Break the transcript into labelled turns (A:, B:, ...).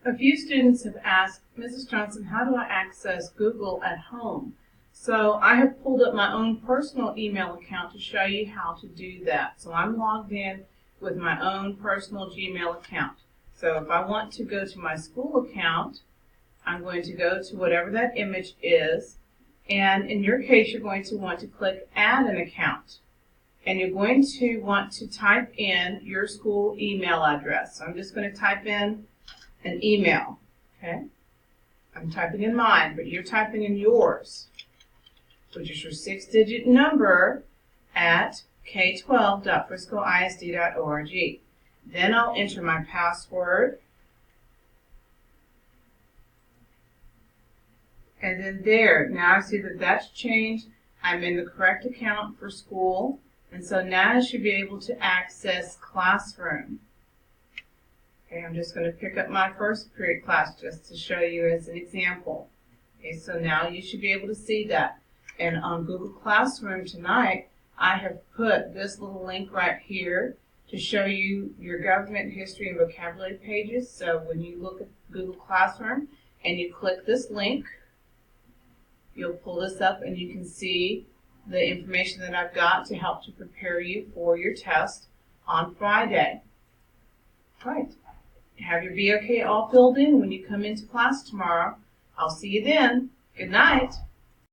A: A few students have asked, Mrs. Johnson, how do I access Google at home? So I have pulled up my own personal email account to show you how to do that. So I'm logged in with my own personal Gmail account. So if I want to go to my school account, I'm going to go to whatever that image is, and in your case you're going to want to click Add an Account. And you're going to want to type in your school email address. So I'm just going to type in an email, okay? I'm typing in mine, but you're typing in yours, which is your 6-digit number at k12.friscoisd.org. Then I'll enter my password, and then there, now I see that that's changed. I'm in the correct account for school, and so now I should be able to access Classroom. Okay, I'm just going to pick up my first period class just to show you as an example. Okay, so now you should be able to see that. And on Google Classroom tonight, I have put this little link right here to show you your government history and vocabulary pages. So when you look at Google Classroom and you click this link, you'll pull this up and you can see the information that I've got to help to prepare you for your test on Friday. Right. Have your BOK all filled in when you come into class tomorrow. I'll see you then. Good night.